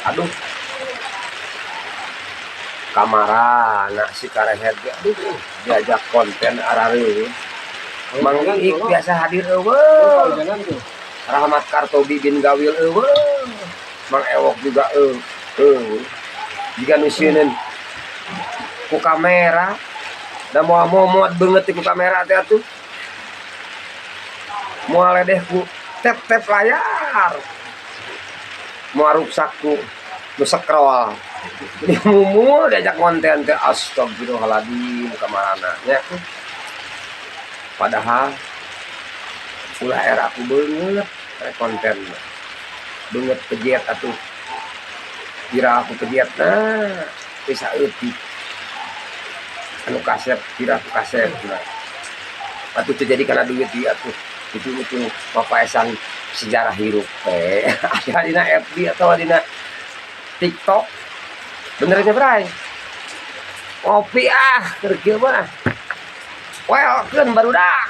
aduh kamara anak si karehet aduh diajak konten arare Mang Iik biasa hadir eueuh Rahmat Kartobi bin Gawil eueuh Mang Ewok juga jika nusieun ku kamera da moal muat beungeut ku kamera teh atuh moal ledeh ku tep layar moal ruksak ku nu scroll di mumu diajak konten teh astagfirullahaladzim kamarana nya padahal ulah era aku beungeut konten beungeut pejet atuh kira aku pejet nah bisa eutik anu kasep kira aku kasep nah atuh terjadi karena duit dia tuh itu papaesan sejarah hirup ada dina FB atau dina TikTok benernya bray ngopi keur kieu mah welkeun barudak